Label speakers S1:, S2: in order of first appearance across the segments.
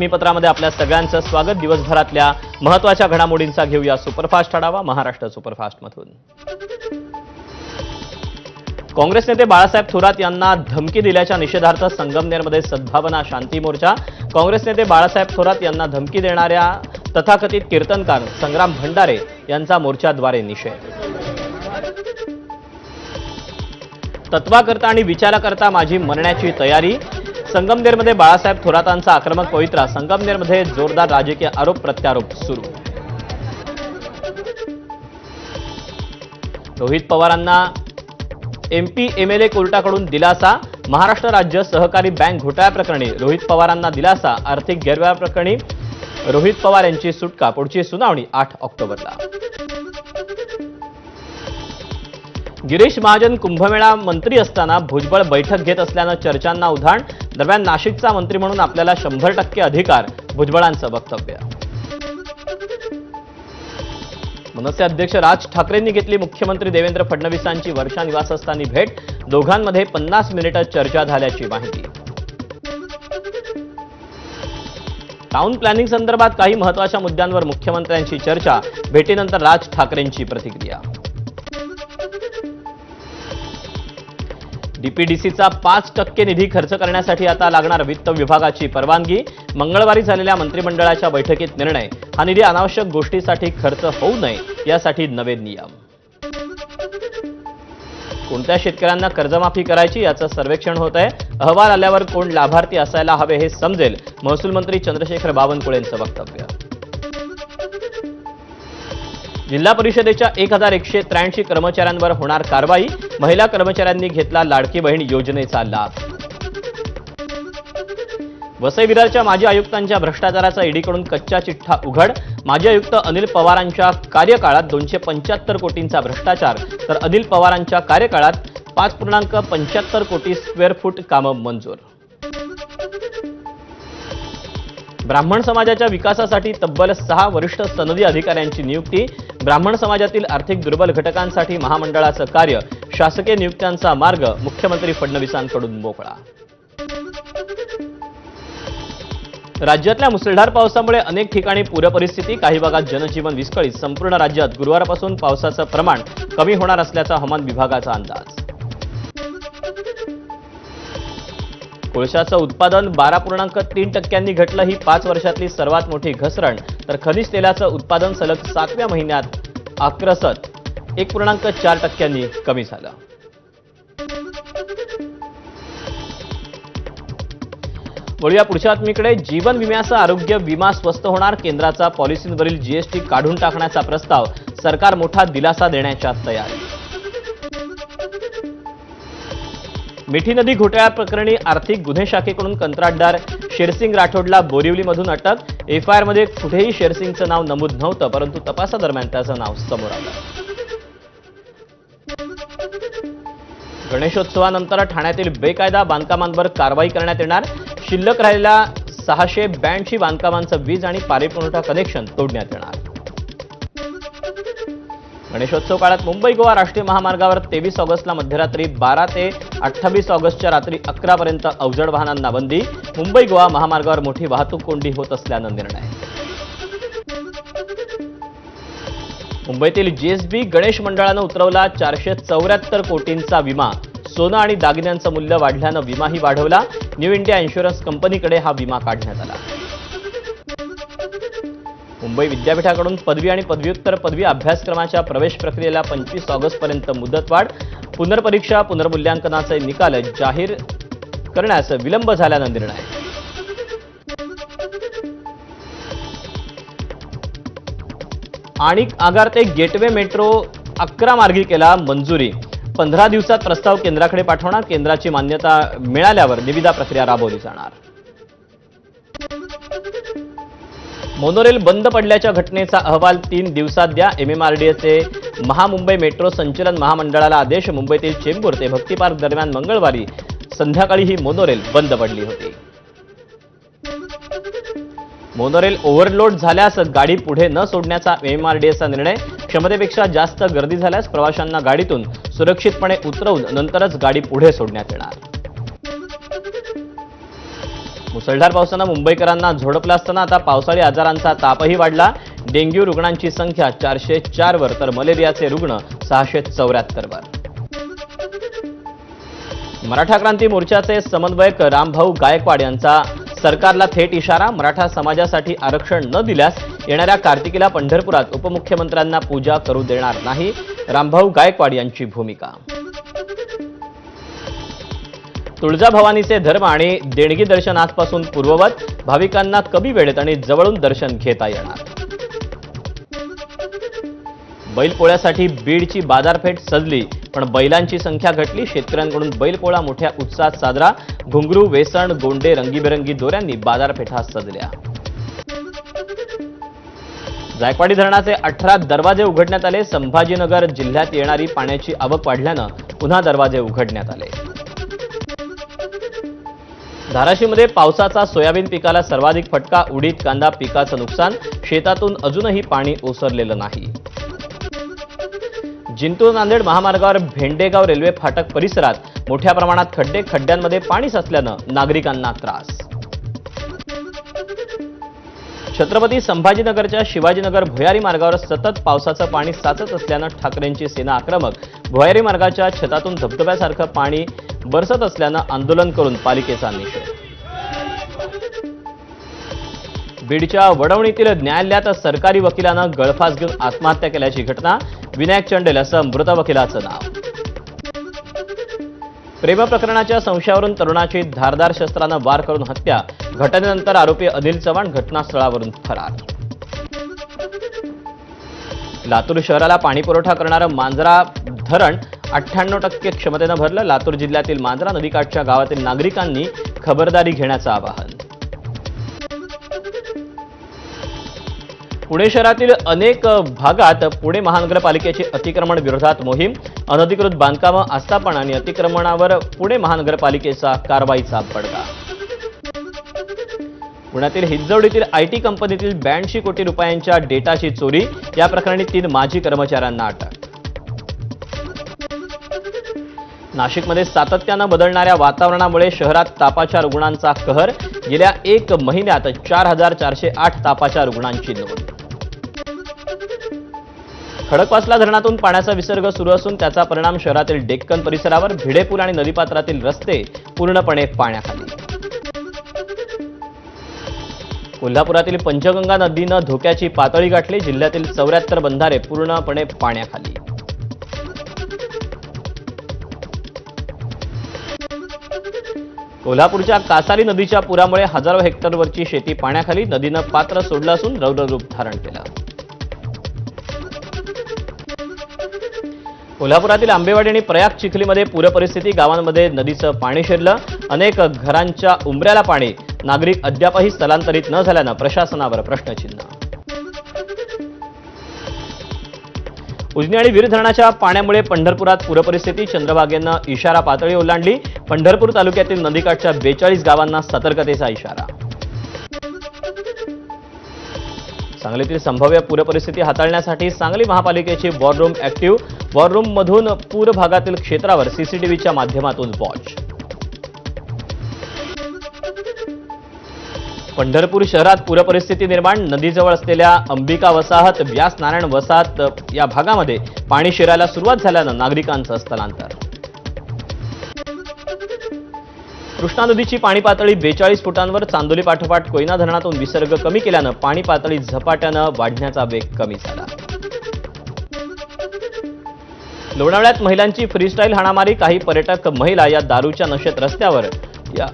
S1: पत्रामध्ये आपल्या सगळ्यांचं स्वागत। दिवसभरातल्या महत्त्वाच्या घडामोडींचा घेऊया सुपरफास्ट आढावा महाराष्ट्र सुपरफास्ट मधून। काँग्रेस नेते बाळासाहेब थोरात यांना धमकी दिल्याच्या निषेधार्थ संगमनेरमध्ये सद्भावना शांती मोर्चा। काँग्रेस नेते बाळासाहेब थोरात यांना धमकी देणाऱ्या तथाकथित कीर्तनकार संग्राम भंडारे यांचा मोर्चाद्वारे निषेध। तत्वाकरता आणि विचाराकरता माझी मरण्याची तयारी। संगमनेरमध्ये बाळासाहेब थोरातांचा आक्रमक पवित्रा। संगमनेरमध्ये जोरदार राजकीय आरोप प्रत्यारोप सुरू। रोहित पवारांना एमपी एमएलए कोर्टाकडून दिलासा। महाराष्ट्र राज्य सहकारी बँक घोटाळा प्रकरणी रोहित पवारांना दिलासा। आर्थिक गैरव्यवहार प्रकरणी रोहित पवार यांची सुटका। पुढची सुनावणी 8 ऑक्टोबरला। गिरीश महाजन कुंभमेळा मंत्री असताना भुजबळ बैठक घेत असल्यानं चर्चांना उधाण। दरम्यान नाशिकचा मंत्री म्हणून आपल्याला 100% अधिकार, भुजबळांचं वक्तव्य। मनसे अध्यक्ष राज ठाकरेंनी घेतली मुख्यमंत्री देवेंद्र फडणवीसांची वर्षा निवासस्थानी भेट। दोघांमध्ये 50 मिनिटं चर्चा झाल्याची माहिती। टाउन प्लॅनिंग संदर्भात काही महत्त्वाच्या मुद्द्यांवर मुख्यमंत्र्यांची चर्चा। भेटीनंतर राज ठाकरेंची प्रतिक्रिया। डीपीडीसीचा 5% निधी खर्च करण्यासाठी आता लागणार वित्त विभागाची परवानगी। मंगळवारी झालेल्या मंत्रिमंडळाच्या बैठकीत निर्णय। हा निधी अनावश्यक गोष्टीसाठी खर्च होऊ नये यासाठी नवे नियम। कोणत्या शेतकऱ्यांना कर्जमाफी करायची याचं सर्वेक्षण होत आहे। अहवाल आल्यावर कोण लाभार्थी असायला हवे हे समजेल, महसूल मंत्री चंद्रशेखर बावनकुळेंचं वक्तव्य। जिल्हा परिषदेच्या 1183 कर्मचाऱ्यांवर होणार कारवाई। महिला कर्मचाऱ्यांनी घेतला लाडकी बहीण योजनेचा लाभ। वसई विरारच्या माजी आयुक्तांच्या भ्रष्टाचाराचा ईडीकडून कच्चा चिठ्ठा उघड। माजी आयुक्त अनिल पवारांच्या कार्यकाळात 275 कोटींचा भ्रष्टाचार, तर अनिल पवारांच्या कार्यकाळात 5.75 कोटी स्क्वेअर फूट कामं मंजूर। ब्राह्मण समाजाच्या विकासासाठी तब्बल 6 वरिष्ठ सनदी अधिकाऱ्यांची नियुक्ती। ब्राह्मण समाजातील आर्थिक दुर्बल घटकांसाठी महामंडळाचं कार्य। शासकीय नियुक्त्यांचा मार्ग मुख्यमंत्री फडणवीसांकडून मोकळा। राज्यातल्या मुसळधार पावसामुळे अनेक ठिकाणी पूरपरिस्थिती। काही भागात जनजीवन विस्कळीत। संपूर्ण राज्यात गुरुवारपासून पावसाचं प्रमाण कमी होणार असल्याचा हवामान विभागाचा अंदाज। कोळशाचं उत्पादन 12.3% घटलं। ही 5 वर्षातली सर्वात मोठी घसरण। तर खनिज तेलाचं उत्पादन सलग 7व्या महिन्यात आक्रसत 1.4% कमी झालं। वळूया पुढच्या बातमीकडे। जीवन विम्याचा आरोग्य विमा स्वस्त होणार। केंद्राचा पॉलिसींवरील जीएसटी काढून टाकण्याचा प्रस्ताव। सरकार मोठा दिलासा देण्याच्या तयारी। मिठी नदी घोटाळ्या प्रकरणी आर्थिक गुन्हे शाखेकडून कंत्राटदार शेरसिंग राठोडला बोरिवलीमधून अटक। एफआयआरमध्ये कुठेही शेरसिंगचं नाव नमूद नव्हतं, परंतु तपासादरम्यान त्याचं नाव समोर आलं। गणेशोत्सवानंतर ठाण्यातील बेकायदा बांधकामांवर कारवाई करण्यात येणार। शिल्लक राहिलेल्या 682 बांधकामांचं वीज आणि पाणी पुरवठा कनेक्शन तोडण्यात येणार। गणेशोत्सव काळात मुंबई गोवा राष्ट्रीय महामार्गावर 23 ऑगस्टला मध्यरात्री 12 ते 28 ऑगस्टच्या रात्री 11 पर्यंत अवजड वाहनांना बंदी। मुंबई गोवा महामार्गावर मोठी वाहतूक कोंडी होत असल्यानं निर्णय। मुंबईतील जीएसबी गणेश मंडळानं उतरवला 474 कोटींचा विमा। सोनं आणि दागिन्यांचं मूल्य वाढल्यानं विमाही वाढवला। न्यू इंडिया इन्शुरन्स कंपनीकडे हा विमा काढण्यात आला। मुंबई विद्यापीठाकडून पदवी आणि पदव्युत्तर पदवी अभ्यासक्रमाच्या प्रवेश प्रक्रियेला 25 ऑगस्टपर्यंत मुदतवाढ। पुनर्परीक्षा पुनर्मूल्यांकनाचे निकाल जाहीर करण्यास विलंब झाल्यानं निर्णय। आणि आगार ते गेटवे मेट्रो 11 मार्गिकेला मंजुरी। 15 दिवसात प्रस्ताव केंद्राकडे पाठवणार। केंद्राची मान्यता मिळाल्यावर निविदा प्रक्रिया राबवली जाणार। मोनोरेल बंद पडल्याच्या घटनेचा अहवाल 3 दिवसात द्या। एमएमआरडीएचे महामुंबई मेट्रो संचलन महामंडळाला आदेश। मुंबईतील चेंबूर ते भक्ती पार्क दरम्यान मंगळवारी संध्याकाळी ही मोनोरेल बंद पडली होती। मोनोरेल ओव्हरलोड झाल्यास गाडी पुढे न सोडण्याचा एमएमआरडीएचा निर्णय। क्षमतेपेक्षा जास्त गर्दी झाल्यास प्रवाशांना गाडीतून सुरक्षितपणे उतरवून नंतरच गाडी पुढे सोडण्यात येणार। मुसळधार पावसानं मुंबईकरांना झोडपलं असताना आता पावसाळी आजारांचा तापही वाढला। डेंग्यू रुग्णांची संख्या 404 वर तर मलेरियाचे रुग्ण 674 वर। मराठा क्रांती मोर्चाचे समन्वयक रामभाऊ गायकवाड यांचा सरकारला थेट इशारा। मराठा समाजासाठी आरक्षण न दिल्यास येणाऱ्या कार्तिकीला पंढरपुरात उपमुख्यमंत्र्यांना पूजा करू देणार नाही, रामभाऊ गायकवाड यांची भूमिका। तुळजाभवानीचे धर्म आणि देणगी दर्शन आजपासून पूर्ववत, भाविकांना कमी वेळेत आणि जवळून दर्शन घेता येणार। बैलपोळ्यासाठी बीडची बाजारपेठ सजली, पण बैलांची संख्या घटली। शेतकऱ्यांकडून बैलपोळा मोठ्या उत्साहात साजरा। घुंगरू, वेसण, गोंडे, रंगीबेरंगी दोऱ्यांनी बाजारपेठा सजल्या। जायकवाडी धरणाचे 18 दरवाजे उघडण्यात आले। संभाजीनगर जिल्ह्यात येणारी पाण्याची आवक वाढल्यानं पुन्हा दरवाजे उघडण्यात आले। धाराशिवमध्ये पावसाचा सोयाबीन पिकाला सर्वाधिक फटका। उडीद, कांदा पिकाचं नुकसान। शेतातून अजूनही पाणी ओसरलेलं नाही। जिंतूर नांदेड महामार्गावर भेंडेगाव रेल्वे फाटक परिसरात मोठ्या प्रमाणात खड्डे। खड्ड्यांमध्ये पाणी साचल्यानं नागरिकांना त्रास। छत्रपती संभाजीनगरच्या शिवाजीनगर भुयारी मार्गावर सतत पावसाचं पाणी साचत असल्यानं ठाकरेंची सेना आक्रमक। भुयारी मार्गाच्या छतातून धबधब्यासारखं पाणी बरसत असल्यानं आंदोलन करून पालिकेचा निषेध। बीडच्या वडवणीतील न्यायालयात सरकारी वकिलानं गळफास घेऊन आत्महत्या केल्याची घटना। विनायक चंडेल असं मृत वकिलाचं नाव। प्रेम प्रकरणाच्या संशयावरून तरुणाची धारदार शस्त्रानं वार करून हत्या। घटनेनंतर आरोपी अनिल चव्हाण घटनास्थळावरून फरार। लातूर शहराला पाणीपुरवठा करणारं मांजरा धरण 98% क्षमतेनं भरलं। लातूर जिल्ह्यातील मांजरा नदीकाठच्या गावातील नागरिकांनी खबरदारी घेण्याचं आवाहन। पुणे शहरातील अनेक भागात पुणे महानगरपालिकेची अतिक्रमण विरोधात मोहीम। अनधिकृत बांधकामं, आस्थापन आणि अतिक्रमणावर पुणे महानगरपालिकेचा कारवाईचा बडगा। पुण्यातील हिंजवडीतील आयटी कंपनीतील 82 कोटी रुपयांच्या डेटाची चोरी। या प्रकरणी 3 माजी कर्मचाऱ्यांना अटक। नाशिकमध्ये सातत्यानं बदलणाऱ्या वातावरणामुळे शहरात तापाच्या रुग्णांचा कहर। गेल्या 1 महिन्यात 4408 तापाच्या रुग्णांची नोंद। खडकवासला धरणातून पाण्याचा विसर्ग सुरू असून त्याचा परिणाम शहरातील डेक्कन परिसरावर। भिडेपूल आणि नदीपात्रातील रस्ते पूर्णपणे पाण्याखाली। कोल्हापुरातील पंचगंगा नदीनं धोक्याची पातळी गाठली। जिल्ह्यातील 74 बंधारे पूर्णपणे पाण्याखाली। कोल्हापूरच्या कासारी नदीच्या पुरामुळे हजारो हेक्टरवरची शेती पाण्याखाली। नदीनं पात्र सोडलं असून रौद्ररूप धारण केलं। कोल्हापुरातील आंबेवाडी आणि प्रयाग चिखलीमध्ये पूरपरिस्थिती। गावांमध्ये नदीचं पाणी शिरलं। अनेक घरांच्या उंबऱ्याला पाणी। नागरिक अद्यापही स्थलांतरित न झाल्यानं प्रशासनावर प्रश्नचिन्ह। उजनी आणि वीर धरणाच्या पाण्यामुळे पंढरपुरात पूरपरिस्थिती। चंद्रभागेनं इशारा पातळी ओलांडली। पंढरपूर तालुक्यातील नदीकाठच्या 42 गावांना सतर्कतेचा इशारा। सांगलीतील संभाव्य पूरपरिस्थिती हाताळण्यासाठी सांगली महापालिकेची war room active. War room मधून पूर भागातील क्षेत्रावर सीसीटीव्हीच्या माध्यमातून वॉच। पंढरपूर शहरात पूरपरिस्थिती निर्माण। नदीजवळ असलेल्या अंबिका वसाहत, व्यास नारायण वसाहत या भागामध्ये पाणी शिरायला सुरुवात झाल्यानं नागरिकांचं स्थलांतर। कृष्णा नदीची पाणी पातळी 42 फुटांवर। चांदोली पाठोपाठ कोयना धरणातून विसर्ग कमी केल्यानं पाणी पातळी झपाट्यानं वाढण्याचा वेग कमी झाला। लोणावळ्यात महिलांची फ्रीस्टाईल हाणामारी। काही पर्यटक महिला या दारूच्या नशेत रस्त्यावर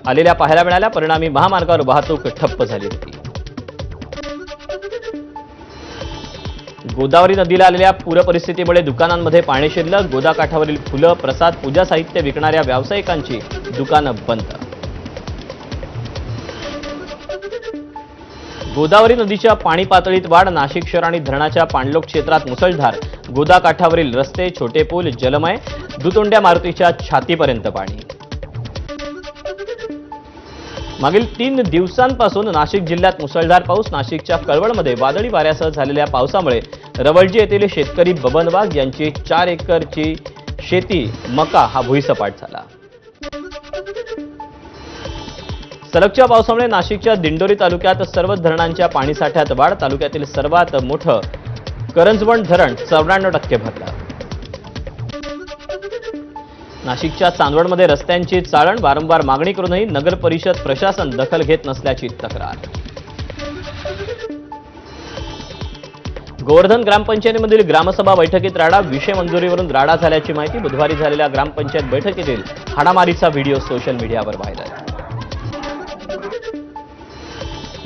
S1: आलेल्या पाहायला मिळाल्या। परिणामी महामार्गावर वाहतूक ठप्प झाली होती। गोदावरी नदीला आलेल्या पूरपरिस्थितीमुळे दुकानांमध्ये पाणी शिरलं। गोदाकाठावरील फुलं, प्रसाद, पूजा साहित्य विकणाऱ्या व्यावसायिकांची दुकानं बंद। गोदावरी नदीच्या पाणी पातळीत वाढ। नाशिक शहर आणि धरणाच्या पाणलोट क्षेत्रात मुसळधार। गोदाकाठावरील रस्ते, छोटे पूल जलमय। दुतोंड्या मारुतीच्या छातीपर्यंत पाणी। मागील 3 दिवसांपासून नाशिक जिल्ह्यात मुसळधार पाऊस। नाशिकच्या कळवणमध्ये वादळी वाऱ्यासह झालेल्या पावसामुळे रवळजी येथील शेतकरी बबन वाघ यांची 4 एकरची शेती मका हा भुईसपाट झाला। सलगच्या पावसामुळे नाशिकच्या दिंडोरी तालुक्यात सर्वच धरणांच्या पाणीसाठ्यात वाढ. तालुक्यातील सर्वात मोठं करंजवण धरण 94% भरलं. नाशिकच्या चांदवडमध्ये रस्त्यांची चाळण. वारंवार मागणी करूनही नगर परिषद प्रशासन दखल घेत नसल्याची तक्रार. गोवर्धन ग्रामपंचायतीमधील ग्रामसभा बैठकीत राडा. विषय मंजुरीवरून राडा झाल्याची माहिती. बुधवारी झालेल्या ग्रामपंचायत बैठकीतील हाणामारीचा व्हिडिओ सोशल मीडियावर व्हायरल.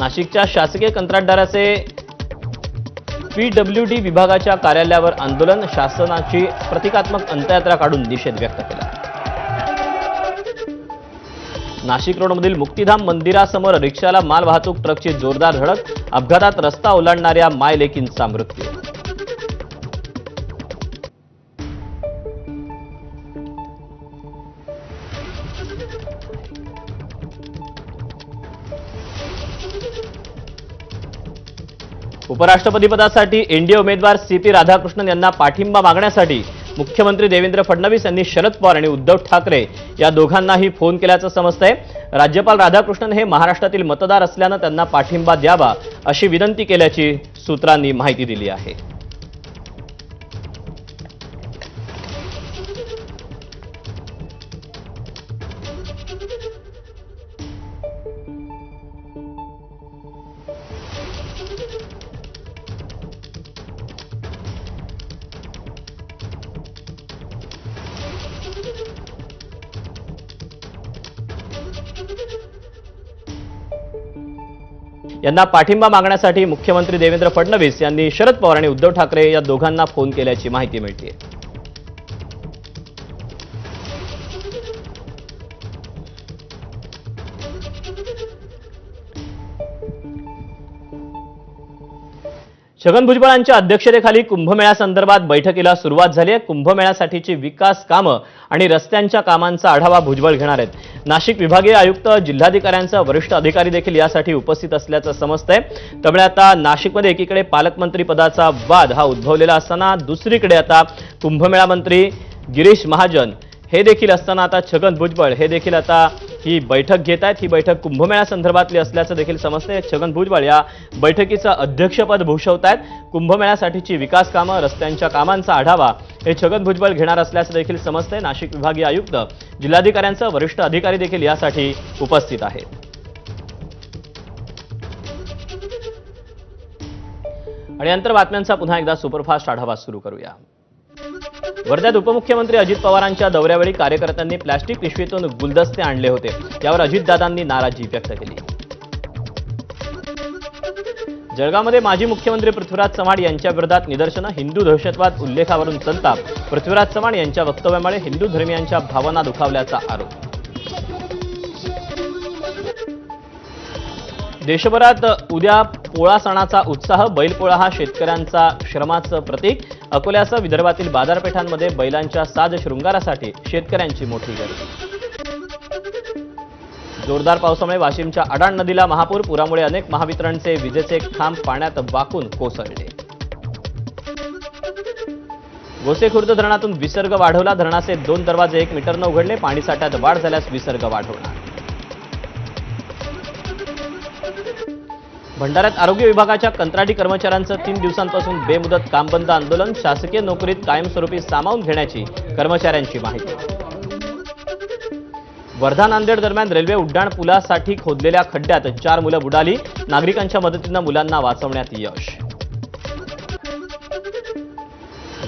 S1: नाशिकच्या शासकीय कंत्राटदाराचे PWD विभागाच्या कार्यालयावर आंदोलन. शासनाची प्रतिकात्मक अंत्ययात्रा काढून निषेध व्यक्त केला. नाशिक रोडमधील मुक्तिधाम मंदिरासमोर रिक्षाला मालवाहतूक ट्रकची जोरदार धडक. अपघातात रस्ता ओलांडणाऱ्या मायलेकींचा मृत्यू. उपराष्ट्रपतीपदासाठी एनडीए उमेदवार CP राधाकृष्णन यांना पाठिंबा मागण्यासाठी मुख्यमंत्री देवेंद्र फडणवीस यांनी शरद पवार आणि उद्धव ठाकरे या दोघांनाही फोन केल्याचं समजतंय. राज्यपाल राधाकृष्णन हे महाराष्ट्रातील मतदार असल्यानं त्यांना पाठिंबा द्यावा अशी विनंती केल्याची सूत्रांनी माहिती दिली आहे. यांना पाठिंबा मागण्यासाठी मुख्यमंत्री देवेंद्र फडणवीस यांनी शरद पवार आणि उद्धव ठाकरे या दोघांना फोन केल्याची माहिती मिळते. छगन भुजबळांच्या अध्यक्षतेखाली कुंभमेळ्यासंदर्भात बैठकीला सुरुवात झाली आहे. कुंभमेळ्यासाठीची विकास कामं आणि रस्त्यांच्या कामांचा आढावा भुजबळ घेणार आहेत. नाशिक विभागीय आयुक्त, जिल्हाधिकाऱ्यांचा वरिष्ठ अधिकारी देखील यासाठी उपस्थित असल्याचं समजतंय. त्यामुळे आता नाशिकमध्ये एकीकडे पालकमंत्री पदाचा वाद हा उद्भवलेला असताना दुसरीकडे आता कुंभमेळा मंत्री गिरीश महाजन हे देखील असताना आता छगन भुजबळ हे देखील आता ही बैठक घेत आहेत. ही बैठक कुंभमेळा संदर्भातली असल्याचं देखील समजतंय. छगन भुजबळ या बैठकीचं अध्यक्षपद भूषवत आहेत. कुंभमेळ्यासाठीची विकास कामं, रस्त्यांच्या कामांचा आढावा हे छगन भुजबळ घेणार असल्याचं देखील समजतंय. नाशिक विभागीय आयुक्त, जिल्हाधिकाऱ्यांचा वरिष्ठ अधिकारी देखील यासाठी उपस्थित आहेत. आणि नंतर बातम्यांचा पुन्हा एकदा सुपरफास्ट आढावा सुरू करूया. वर्ध्यात उपमुख्यमंत्री अजित पवारांच्या दौऱ्यावेळी कार्यकर्त्यांनी प्लास्टिक पिशवीतून गुलदस्ते आणले होते. यावर अजितदादांनी नाराजी व्यक्त केली. जळगावमध्ये माजी मुख्यमंत्री पृथ्वीराज चव्हाण यांच्या विरोधात निदर्शनं. हिंदू दहशतवाद उल्लेखावरून संताप. पृथ्वीराज चव्हाण यांच्या वक्तव्यामुळे हिंदू धर्मियांच्या भावना दुखावल्याचा आरोप. देशभरात उद्या पोळा सणाचा उत्साह. बैलपोळा हा शेतकऱ्यांचा श्रमाचं प्रतीक. अकोल्यासह विदर्भातील बाजारपेठांमध्ये बैलांच्या साज शृंगारासाठी शेतकऱ्यांची मोठी गर्दी. जोरदार पावसामुळे वाशिमच्या अडाण नदीला महापूर. पुरामुळे अनेक महावितरणचे विजेचे खांब पाण्यात वाकून कोसळले. गोसेखुर्द धरणातून विसर्ग वाढवला. धरणाचे 2 दरवाजे 1 मीटरनं उघडले. पाणीसाठ्यात वाढ झाल्यास विसर्ग वाढवणार. भंडाऱ्यात आरोग्य विभागाच्या कंत्राटी कर्मचाऱ्यांचं 3 दिवसांपासून बेमुदत कामबंद आंदोलन. शासकीय नोकरीत कायमस्वरूपी सामावून घेण्याची कर्मचाऱ्यांची माहिती. वर्धा नांदेड दरम्यान रेल्वे उड्डाण पुलासाठी खोदलेल्या खड्ड्यात 4 मुलं बुडाली. नागरिकांच्या मदतीनं मुलांना वाचवण्यात यश.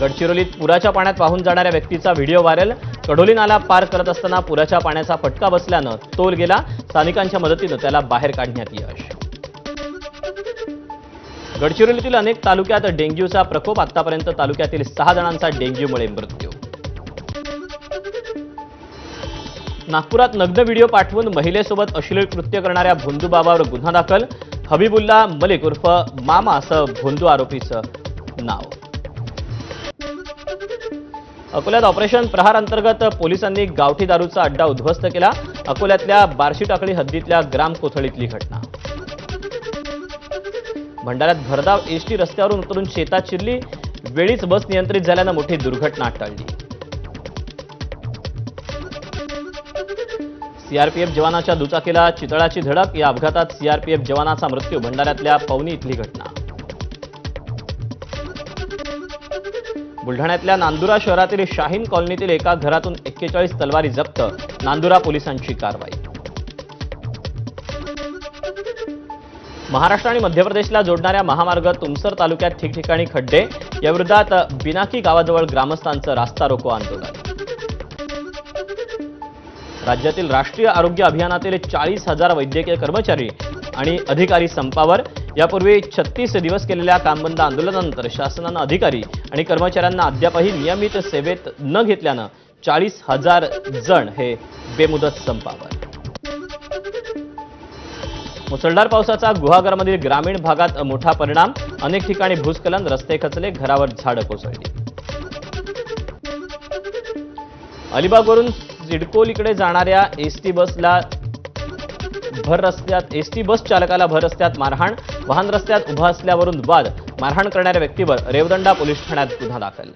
S1: गडचिरोलीत पुराच्या पाण्यात वाहून जाणाऱ्या व्यक्तीचा व्हिडिओ व्हायरल. कढोली नाला पार करत असताना पुराच्या पाण्याचा फटका बसल्यानं तोल गेला. स्थानिकांच्या मदतीनं त्याला बाहेर काढण्यात यश. गडचिरोलीतील अनेक तालुक्यात डेंग्यूचा प्रकोप. आतापर्यंत तालुक्यातील 6 जणांचा डेंग्यूमुळे मृत्यू. नागपुरात नग्न व्हिडिओ पाठवून महिलेसोबत अश्लील कृत्य करणाऱ्या भोंदू बाबावर गुन्हा दाखल. हबीबुल्ला मलिक उर्फ मामा असं भोंदू आरोपीचं नाव. अकोल्यात ऑपरेशन प्रहार अंतर्गत पोलिसांनी गावठी दारूचा अड्डा उद्ध्वस्त केला. अकोल्यातल्या बार्शी टाकळी हद्दीतल्या ग्राम कोथळीतली घटना. भंडाऱ्यात भरधाव एसटी रस्त्यावरून उतरून शेतात शिरली. वेळीच बस नियंत्रित झाल्यानं मोठी दुर्घटना टळली. सीआरपीएफ जवानाच्या दुचाकीला चितळाची धडक. या अपघातात सीआरपीएफ जवानाचा मृत्यू. भंडाऱ्यातल्या पवनी इथली घटना. बुलढाण्यातल्या नांदुरा शहरातील शाहीन कॉलनीतील एका घरातून 41 तलवारी जप्त. नांदुरा पोलिसांची कारवाई. महाराष्ट्र आणि मध्य प्रदेशला जोडणाऱ्या महामार्ग तुमसर तालुक्यात ठिकठिकाणी खड्डे. याविरोधात बिनाकी गावाजवळ ग्रामस्थांचं रास्ता रोको आंदोलन. राज्यातील राष्ट्रीय आरोग्य अभियानातील 40,000 वैद्यकीय कर्मचारी आणि अधिकारी संपावर. यापूर्वी 36 दिवस केलेल्या कामबंद आंदोलनानंतर शासनानं अधिकारी आणि कर्मचाऱ्यांना अद्यापही नियमित सेवेत न घेतल्यानं 40,000 जण हे बेमुदत संपावर. मुसळधार पावसाचा गुहागरमधील ग्रामीण भागात मोठा परिणाम. अनेक ठिकाणी भूस्खलन, रस्ते खचले, घरावर झाडं कोसळली. अलिबागवरून सिडकोलीकडे जाणाऱ्या एसटी बस चालकाला भर रस्त्यात मारहाण. वाहन रस्त्यात उभा असल्यावरून वाद. मारहाण करणाऱ्या व्यक्तीवर रेवदंडा पोलीस ठाण्यात गुन्हा दाखल.